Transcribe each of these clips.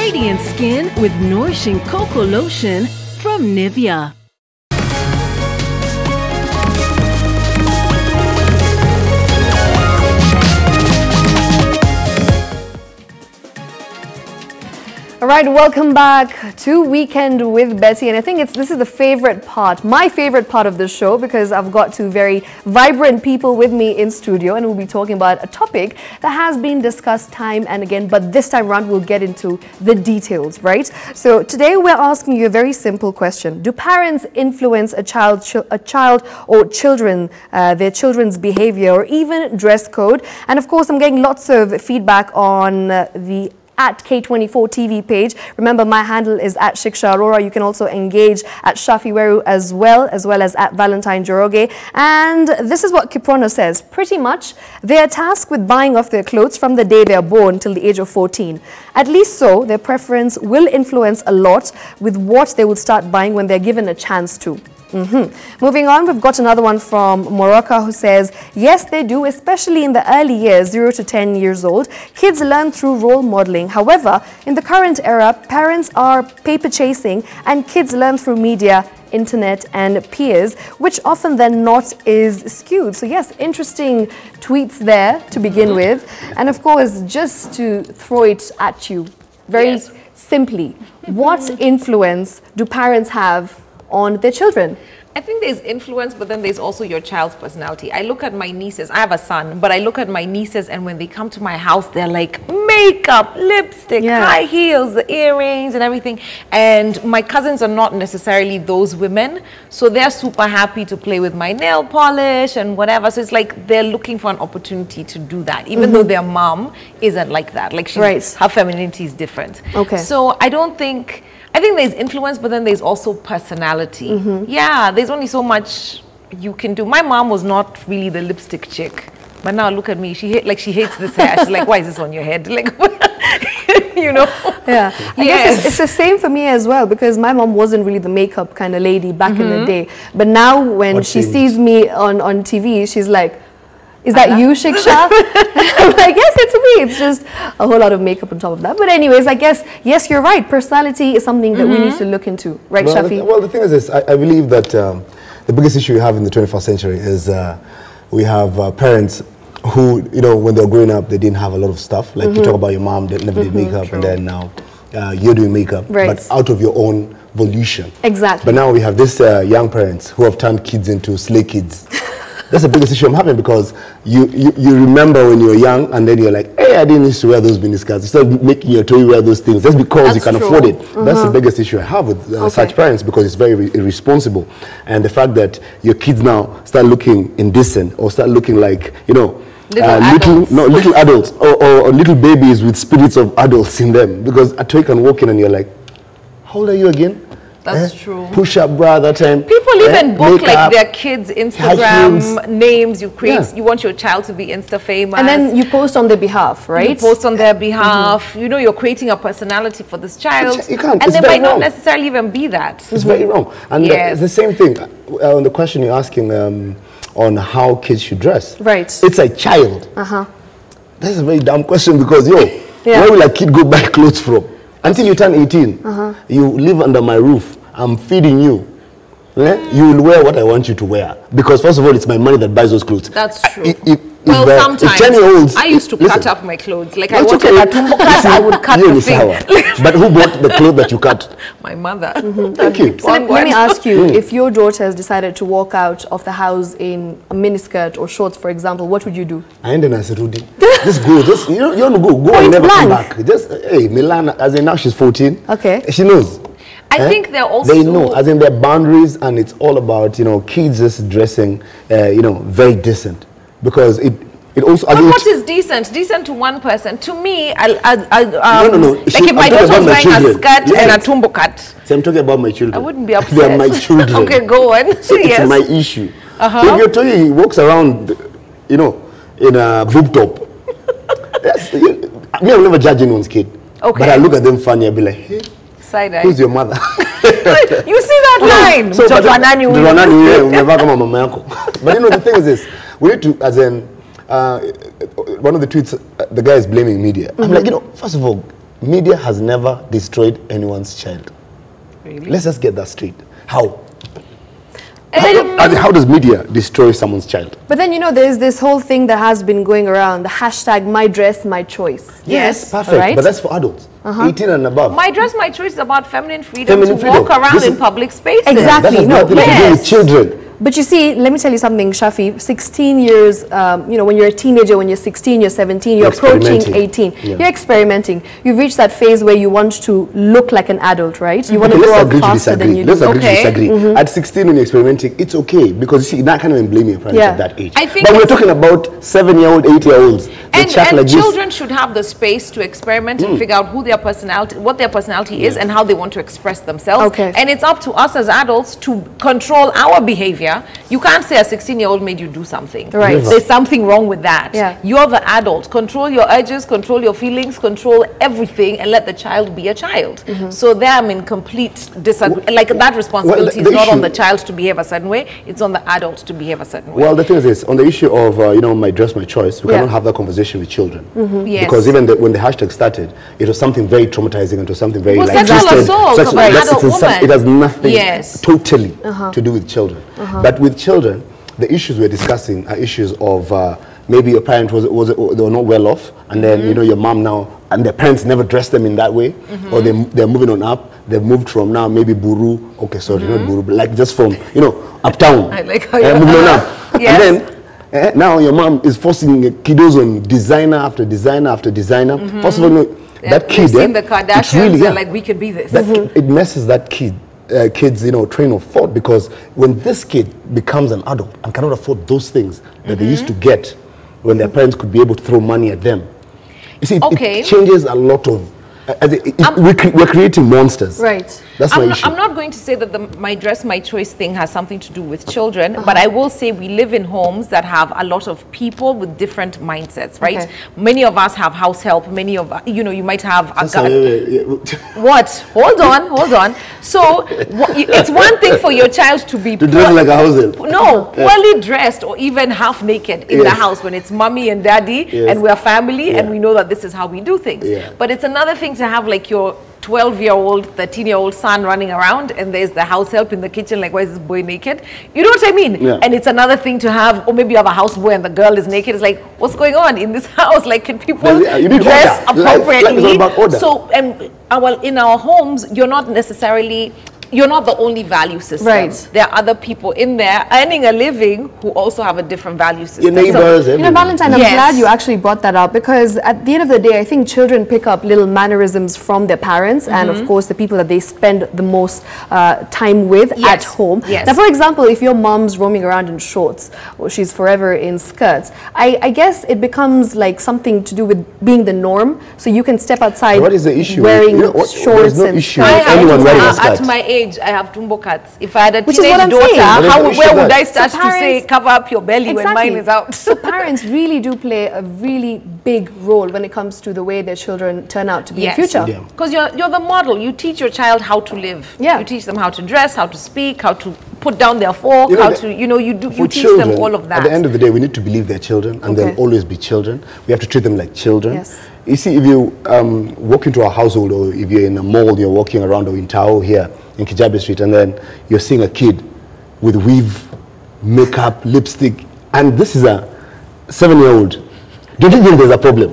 radiant skin with nourishing cocoa lotion from Nivea. All right, welcome back to Weekend with Betty, and I think this is the favorite part, my favorite part of the show, because I've got two very vibrant people with me in studio, and we'll be talking about a topic that has been discussed time and again, but this time around we'll get into the details, right? So today we're asking you a very simple question: do parents influence a child or children, their children's behavior or even dress code? And of course, I'm getting lots of feedback on the at K24 TV page. Remember, my handle is at Shiksha Arora. You can also engage at Shafi Weru as well as at Valentine Joroge. And this is what Kiprono says. Pretty much, they are tasked with buying off their clothes from the day they are born till the age of 14. At least so, their preference will influence a lot with what they will start buying when they're given a chance to. Moving on, we've got another one from Morocco who says, yes, they do, especially in the early years, 0 to 10 years old. Kids learn through role modeling. However, in the current era, parents are paper chasing and kids learn through media, internet and peers, which often then not is skewed. So yes, interesting tweets there to begin with. And of course, just to throw it at you very simply, what influence do parents have on their children? I think there's influence, but then there's also your child's personality. I look at my nieces, I have a son, but I look at my nieces and when they come to my house, they're like makeup, lipstick, high heels, the earrings and everything. And my cousins are not necessarily those women. So they're super happy to play with my nail polish and whatever. So it's like they're looking for an opportunity to do that, even though their mom isn't like that. Like she's, her femininity is different. Okay. So I think there's influence, but then there's also personality. Yeah, there's only so much you can do. My mom was not really the lipstick chick, but now look at me. She hates this hair. She's like, why is this on your head? Like, you know? Yeah. I guess it's the same for me as well, because my mom wasn't really the makeup kind of lady back in the day. But now when she sees me on TV, she's like, is that you, Shiksha? I'm like, yes, it's me. It's just a whole lot of makeup on top of that. But anyways, I guess, yes, you're right. Personality is something that we need to look into. Right, Shafi? Well, the thing is this. I believe that the biggest issue we have in the 21st century is we have parents who, you know, when they were growing up, they didn't have a lot of stuff. Like you talk about your mom that never did makeup, and then now you're doing makeup, but out of your own volition. Exactly. But now we have this young parents who have turned kids into slay kids. That's the biggest issue I'm having, because you remember when you were young and then you're like, hey, I didn't used to wear those miniskirts. Instead of making your toy wear those things, just because you can afford it. That's the biggest issue I have with such parents, because it's very irresponsible. And the fact that your kids now start looking indecent or start looking like, you know, little adults or little babies with spirits of adults in them. Because a toy can walk in and you're like, how old are you again? That's true. Push up bra that time. People even book like their kids' Instagram names. You create, you want your child to be Insta famous. And then you post on their behalf, right? You post on their behalf. You know, you're creating a personality for this child. You can't. And they might not necessarily even be that. It's very wrong. And it's the same thing on the question you're asking on how kids should dress. Right. It's a child. That's a very dumb question, because, where will a kid go buy clothes from? Until you turn 18, you live under my roof. I'm feeding you. You will wear what I want you to wear. Because first of all, it's my money that buys those clothes. That's true. Well, sometimes 10-year-olds, I used to cut up my clothes. Like I wanted a tumbo cut, I would cut the thing. But who bought the clothes that you cut? My mother. Thank you. So let me ask you, if your daughter has decided to walk out of the house in a miniskirt or shorts, for example, what would you do? I ain't a Rudy. Just go. Just you want to go and never come back. Just Milan, as in now she's 14. Okay. She knows. I think they're also... They know, as in their boundaries, and it's all about, you know, kids just dressing, you know, very decent. Because it also... But what is decent? Decent to one person. To me, no. Like if my daughter was wearing a skirt and a tumbo cut. See, I'm talking about my children. I wouldn't be upset. They are my children. Okay, go on. So it's my issue. If you're telling he walks around, you know, in a boob top. Me, I'll never judge anyone's kid. Okay. But I look at them funny, I'll be like, hey, side-eye. Who's your mother? You see that line? So, but but you know, the thing is this, we need to, as in, one of the tweets, the guy is blaming media. I'm like, you know, first of all, media has never destroyed anyone's child. Really? Let's just get that straight. How? How does media destroy someone's child? But then, you know, there's this whole thing that has been going around, the hashtag my dress, my choice. Yes, perfect. Right? But that's for adults, 18 and above. My dress, my choice is about feminine freedom to freedom. walk around in public spaces. Exactly. That has No, nothing to do yes. with children. But you see, let me tell you something, Shafi. 16 years, you know, when you're a teenager, when you're 16, you're 17, you're approaching 18. Yeah. You're experimenting. You've reached that phase where you want to look like an adult, right? You want to Okay, grow let's up agree to faster than disagree. you Let's do. agree to Okay. disagree. At 16 when you're experimenting, it's okay because you see, that can't even blame your parents Yeah. at that age. I think but we're it's- talking about 7-year-old, 8-year-olds. And like children should have the space to experiment and figure out who their personality, what their personality is, and how they want to express themselves. Okay. And it's up to us as adults to control our behavior. You can't say a 16-year-old made you do something. Right. Never. There's something wrong with that. Yeah. You're the adult. Control your urges, control your feelings, control everything, and let the child be a child. So there I'm in complete disagreement. Like that responsibility the is not on issue- the child to behave a certain way. It's on the adult to behave a certain way. Well, the thing is this, on the issue of, you know, my dress, my choice, we Yeah. cannot have that conversation with children. Yes. Because even when the hashtag started, it was something very traumatizing and it was something very Well, like sexual twisted. assault of an that's- adult woman. it has nothing Yes. totally to do with children. But with children, the issues we're discussing are issues of maybe your parent they were not well off, and then you know your mom now, and their parents never dressed them in that way, or they're moving on up. They've moved from now maybe Buru, okay, sorry, not Buru, but like just from uptown. I like how you're moving on up, Yes. and then now your mom is forcing kiddos on designer after designer after designer. First of all, that kid, We've seen the it's Kardashians, really, they're like, we could be this. it messes that kid's train of thought, because when this kid becomes an adult and cannot afford those things that they used to get when their parents could be able to throw money at them, you see, Okay. it changes a lot of. We're creating monsters. Right. That's my issue. I'm not going to say that the my dress, my choice thing has something to do with children, but I will say we live in homes that have a lot of people with different mindsets, right? Okay. Many of us have house help. Many of you might have a So, what? Hold on. So it's one thing for your child to be to dress like a house help. no, poorly dressed or even half naked in the Yes. house when it's mommy and daddy Yes. and we're family and Yeah. we know that this is how we do things. Yeah. But it's another thing to have like your 12-year-old, 13-year-old son running around and there's the house help in the kitchen, like, why is this boy naked? You know what I mean? Yeah. And it's another thing to have, or maybe you have a houseboy and the girl is naked. It's like, what's going on in this house? Like, can people You need dress order. Life is all appropriately? about order. So, and in our homes, you're not the only value system. Right. There are other people in there earning a living who also have a different value system. Your neighbors, You know, everyone. Valentine, I'm Yes. glad you actually brought that up, because at the end of the day, I think children pick up little mannerisms from their parents and, of course, the people that they spend the most time with at Yes. home. Yes. Now, for example, if your mom's roaming around in shorts or she's forever in skirts, I guess it becomes like something to do with being the norm. So you can step outside What is the issue? wearing There's shorts no and issue skirts. with anyone wearing a skirt. At my age, I have tumbo cuts. If I had a Which is teenage what I'm daughter, saying. where would I So start to say, parents- cover up your belly when mine is out? So parents really do play a really big role when it comes to the way their children turn out to be in future. Yeah. Because you're the model. You teach your child how to live. Yeah. You teach them how to dress, how to speak, how to put down their fork, You know, how the- to, you For teach children, them all of that. At the end of the day, we need to believe they're children, and Okay. they'll always be children. We have to treat them like children. Yes. You see, if you walk into a household, or if you're in a mall, you're walking around, or in Tao here in Kijabe Street, and then you're seeing a kid with weave, makeup, lipstick, and this is a 7-year-old. Don't you think there's a problem?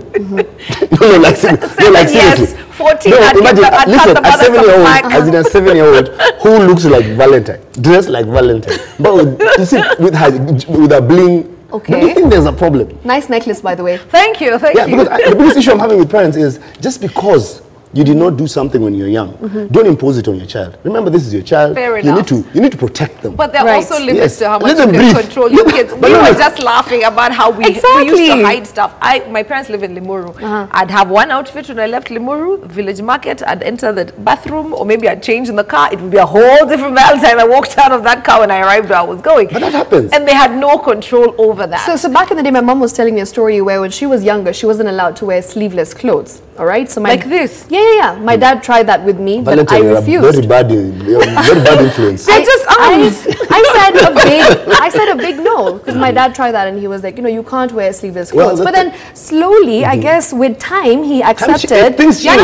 No, like seriously. 14, No, I'd imagine, cut the listen, a mother some 7-year-old, slack. as in a 7-year-old who looks like Valentine, dressed like Valentine, but you see, with her bling. Okay. Do you think there's a problem? Nice necklace, by the way. Thank you. Yeah, because the biggest issue I'm having with parents is just because you did not do something when you're young, don't impose it on your child. Remember, this is your child. Fair you enough. You need to protect them. But there are Right. also limits Yes. to how much Let you them can breathe. control your kids. But We no, were no. just laughing about how we used Exactly. to hide stuff. My parents live in Limuru. I'd have one outfit when I left Limuru, village market. I'd enter the bathroom, or maybe I'd change in the car. It would be a whole different Valentine. I walked out of that car when I arrived where I was going. But that happens. And they had no control over that. So back in the day, my mom was telling me a story where when she was younger, she wasn't allowed to wear sleeveless clothes. All right, so Like this? Yeah. My dad tried that with me, but I Valentine, you're a refused. very bad influence. They're just arms. I said a big no, because my dad tried that and he was like, you know, you can't wear sleeveless clothes. But then slowly, I guess with time, he accepted.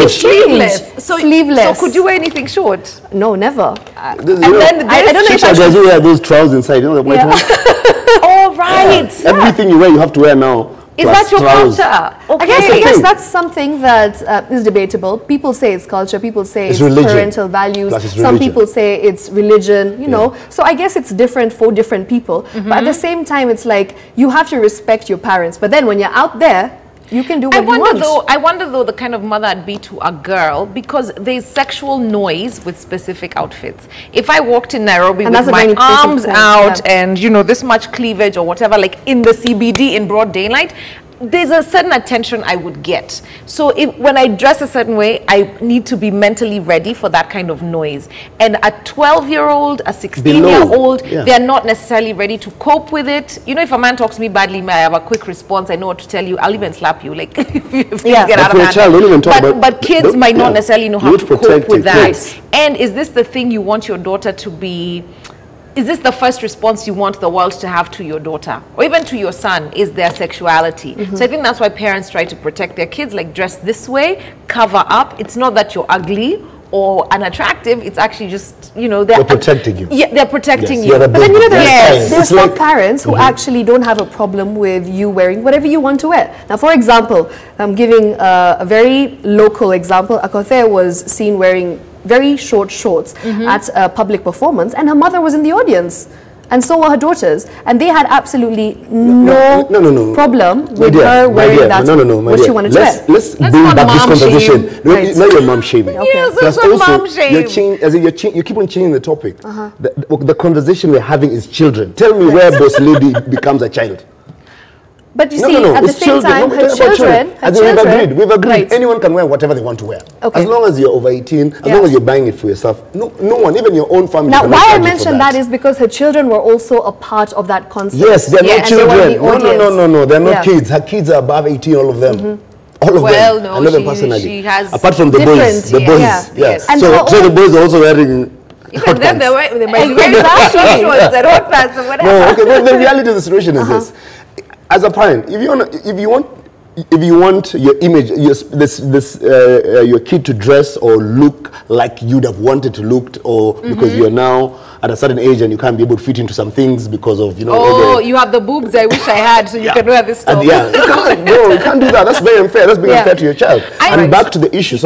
Sleeveless. So could you wear anything short? No, never. I don't know if guys who wear those trousers inside, you know, the white ones. Oh, right. Everything you wear, you have to wear now. Is that your culture? Okay. I guess that's something that is debatable. People say it's culture. People say it's parental values. Some people say it's religion, you know. So I guess it's different for different people. But at the same time, it's like you have to respect your parents. But then when you're out there, you can do what you want. I wonder though the kind of mother I'd be to a girl, because there's sexual noise with specific outfits. If I walked in Nairobi with my arms out and, you know, this much cleavage or whatever, like in the CBD in broad daylight, there's a certain attention I would get. So when I dress a certain way, I need to be mentally ready for that kind of noise. And a 12-year-old, a 16-year-old, they're not necessarily ready to cope with it. You know, if a man talks to me badly, I have a quick response. I know what to tell you. I'll even slap you. Like, if things get out of hand. But kids might not necessarily know how to cope with that. And is this the thing you want your daughter to be? Is this the first response you want the world to have to your daughter or even to your son, is their sexuality? So I think that's why parents try to protect their kids, like dress this way, cover up. It's not that you're ugly or unattractive, it's actually just, you know, they're protecting you. Yeah, they're protecting you. But then, you know, there's some parents who actually don't have a problem with you wearing whatever you want to wear. Now, for example, I'm giving a very local example. Akothe was seen wearing very short shorts at a public performance, and her mother was in the audience, and so were her daughters, and they had absolutely no problem with her wearing what she wanted to wear. Let's bring back this conversation. Not your mom shaming. Yes, that's mom shame. You keep on changing the topic. The conversation we're having is children. Tell me where boss lady becomes a child. But you see, at the same time, her children... We've agreed. Anyone can wear whatever they want to wear. As long as you're over 18, as long as you're buying it for yourself. No one, even your own family... Now, why I mentioned that is because her children were also a part of that concept. Yes, they're not children. No, they're not kids. Her kids are above 18, all of them. All of them. No, I know them personally. She has apart from the boys. The boys, yes. And so the boys are also wearing... Even them, they might be wearing short and hot pants or whatever. No, okay, but the reality of the situation is this. As a parent, if you want your image, your kid to dress or look like you'd have wanted to look, or because you're now at a certain age and you can't be able to fit into some things because of, you know. Oh, you have the boobs I wish I had, so you can wear this stuff. You can't do that. That's very unfair. That's being unfair to your child. And back to the issue.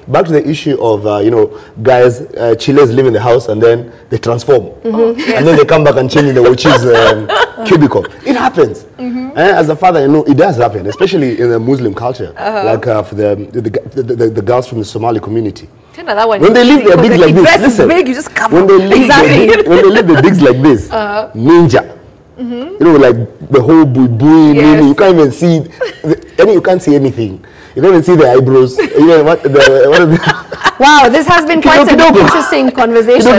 Back to the issue of you know, guys, chiles live in the house and then they transform, and then they come back and change in the watches cubicle. It happens. As a father, you know, it does happen, especially in the Muslim culture, like for the girls from the Somali community. When they leave their bigs like this, listen. Big, you just cover. When they leave their bigs like this, ninja. You know, like the whole bui, you can't even see. You can't see anything. You can't even see the eyebrows. You know what? Wow, this has been quite an interesting conversation.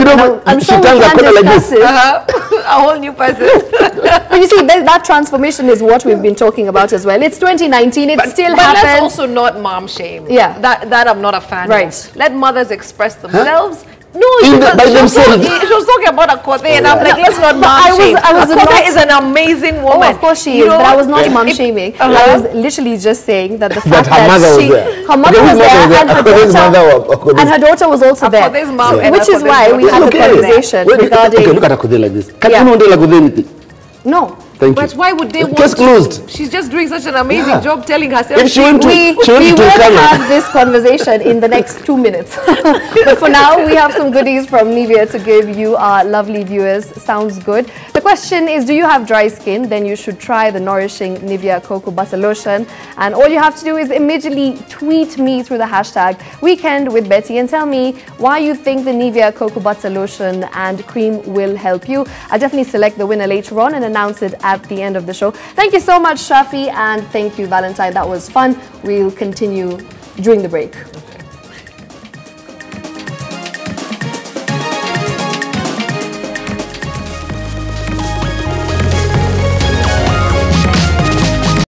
I'm sure we can discuss it. A whole new person. But you see, that transformation is what we've been talking about as well. It's 2019. It still happens. But let's also not mom shame. Yeah, that I'm not a fan of. Let mothers express themselves. No, by themselves. She was talking about Akothe, and I'm like, let's not mom shame. Akothe is an amazing woman. Oh, of course she is, but I was not mom shaming. I was literally just saying that the fact that her mother was there, and her daughter was also there, which is why we had the conversation regarding. Okay, look at Akothe like this. Can anyone do Akothe anything? No. Thank you. But why would they want Case closed. She's just doing such an amazing job telling herself. If she went to, we will have this conversation in the next 2 minutes. But for now, we have some goodies from Nivea to give you, our lovely viewers. Sounds good. The question is, do you have dry skin? Then you should try the nourishing Nivea Cocoa Butter Lotion. And all you have to do is immediately tweet me through the hashtag Weekend with Betty and tell me why you think the Nivea Cocoa Butter Lotion and cream will help you. I'll definitely select the winner later on and announce it at the end of the show. Thank you so much, Shafi, and thank you, Valentine. That was fun. We'll continue during the break.